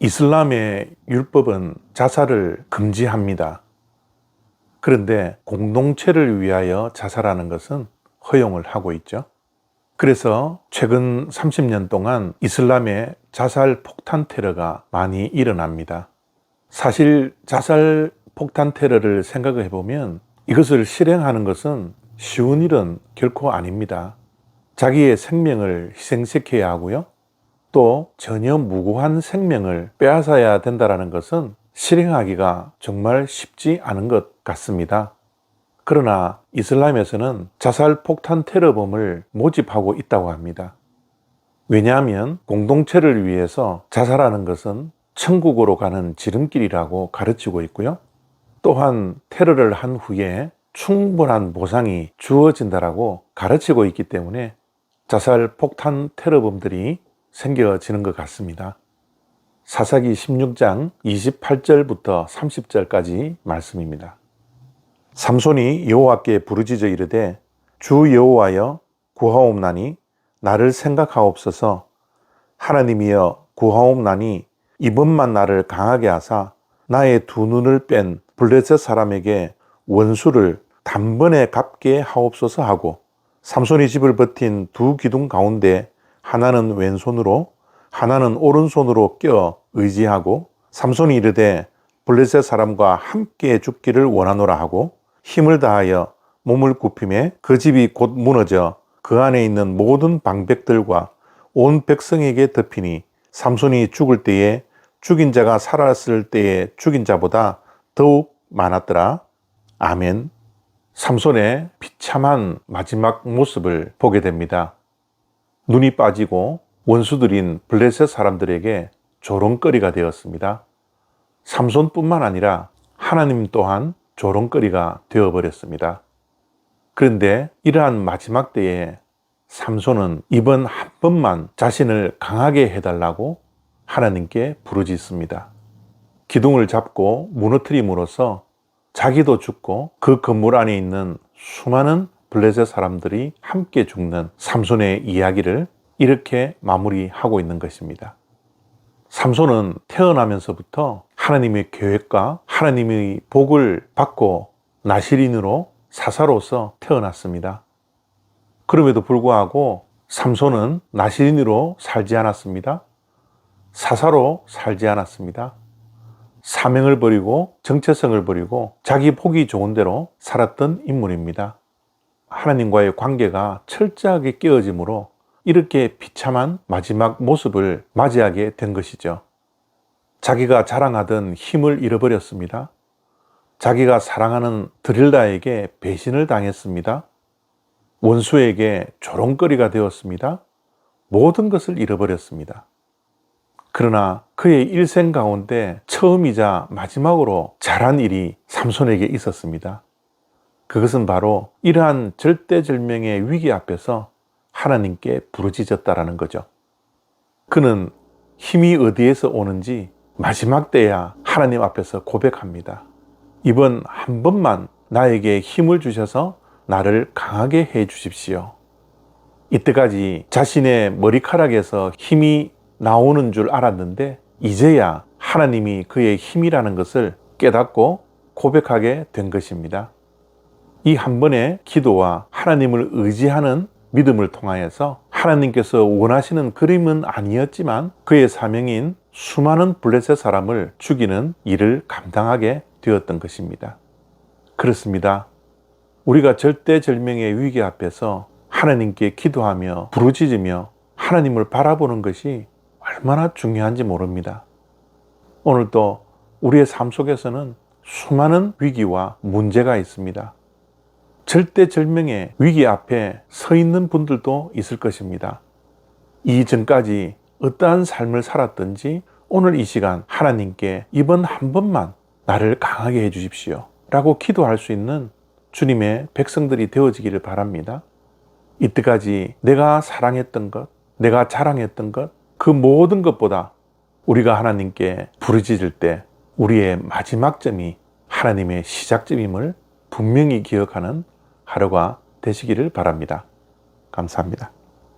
이슬람의 율법은 자살을 금지합니다. 그런데 공동체를 위하여 자살하는 것은 허용을 하고 있죠. 그래서 최근 30년 동안 이슬람의 자살 폭탄 테러가 많이 일어납니다. 사실 자살 폭탄 테러를 생각해 보면 이것을 실행하는 것은 쉬운 일은 결코 아닙니다. 자기의 생명을 희생시켜야 하고요. 또 전혀 무고한 생명을 빼앗아야 된다는 것은 실행하기가 정말 쉽지 않은 것 같습니다. 그러나 이슬람에서는 자살 폭탄 테러범을 모집하고 있다고 합니다. 왜냐하면 공동체를 위해서 자살하는 것은 천국으로 가는 지름길이라고 가르치고 있고요. 또한 테러를 한 후에 충분한 보상이 주어진다라고 가르치고 있기 때문에 자살 폭탄 테러범들이 생겨지는 것 같습니다. 사사기 16장 28절부터 30절까지 말씀입니다. 삼손이 여호와께 부르짖어 이르되 주 여호와여 구하옵나니 나를 생각하옵소서. 하나님이여 구하옵나니 이번만 나를 강하게 하사 나의 두 눈을 뺀 블레셋 사람에게 원수를 단번에 갚게 하옵소서 하고, 삼손이 집을 버틴 두 기둥 가운데 하나는 왼손으로 하나는 오른손으로 껴 의지하고, 삼손이 이르되 블레셋 사람과 함께 죽기를 원하노라 하고 힘을 다하여 몸을 굽히매 그 집이 곧 무너져 그 안에 있는 모든 방백들과 온 백성에게 덮이니 삼손이 죽을 때에 죽인 자가 살았을 때에 죽인 자보다 더욱 많았더라. 아멘. 삼손의 비참한 마지막 모습을 보게 됩니다. 눈이 빠지고 원수들인 블레셋 사람들에게 조롱거리가 되었습니다. 삼손뿐만 아니라 하나님 또한 조롱거리가 되어버렸습니다. 그런데 이러한 마지막 때에 삼손은 이번 한 번만 자신을 강하게 해달라고 하나님께 부르짖습니다. 기둥을 잡고 무너뜨림으로써 자기도 죽고 그 건물 안에 있는 수많은 블레셋 사람들이 함께 죽는 삼손의 이야기를 이렇게 마무리하고 있는 것입니다. 삼손은 태어나면서부터 하나님의 계획과 하나님의 복을 받고 나실인으로 사사로서 태어났습니다. 그럼에도 불구하고 삼손은 나실인으로 살지 않았습니다. 사사로 살지 않았습니다. 사명을 버리고 정체성을 버리고 자기 보기 좋은 대로 살았던 인물입니다. 하나님과의 관계가 철저하게 깨어짐으로 이렇게 비참한 마지막 모습을 맞이하게 된 것이죠. 자기가 자랑하던 힘을 잃어버렸습니다. 자기가 사랑하는 드릴다에게 배신을 당했습니다. 원수에게 조롱거리가 되었습니다. 모든 것을 잃어버렸습니다. 그러나 그의 일생 가운데 처음이자 마지막으로 잘한 일이 삼손에게 있었습니다. 그것은 바로 이러한 절대절명의 위기 앞에서 하나님께 부르짖었다라는 거죠. 그는 힘이 어디에서 오는지 마지막 때야 하나님 앞에서 고백합니다. 이번 한 번만 나에게 힘을 주셔서 나를 강하게 해 주십시오. 이때까지 자신의 머리카락에서 힘이 나오는 줄 알았는데 이제야 하나님이 그의 힘이라는 것을 깨닫고 고백하게 된 것입니다. 이 한 번의 기도와 하나님을 의지하는 믿음을 통하여서 하나님께서 원하시는 그림은 아니었지만 그의 사명인 수많은 블레셋 사람을 죽이는 일을 감당하게 되었던 것입니다. 그렇습니다. 우리가 절대절명의 위기 앞에서 하나님께 기도하며 부르짖으며 하나님을 바라보는 것이 얼마나 중요한지 모릅니다. 오늘도 우리의 삶 속에서는 수많은 위기와 문제가 있습니다. 절대절명의 위기 앞에 서 있는 분들도 있을 것입니다. 이전까지 어떠한 삶을 살았든지 오늘 이 시간 하나님께 이번 한 번만 나를 강하게 해 주십시오 라고 기도할 수 있는 주님의 백성들이 되어지기를 바랍니다. 이때까지 내가 사랑했던 것, 내가 자랑했던 것, 그 모든 것보다 우리가 하나님께 부르짖을 때 우리의 마지막 점이 하나님의 시작점임을 분명히 기억하는 하루가 되시기를 바랍니다. 감사합니다.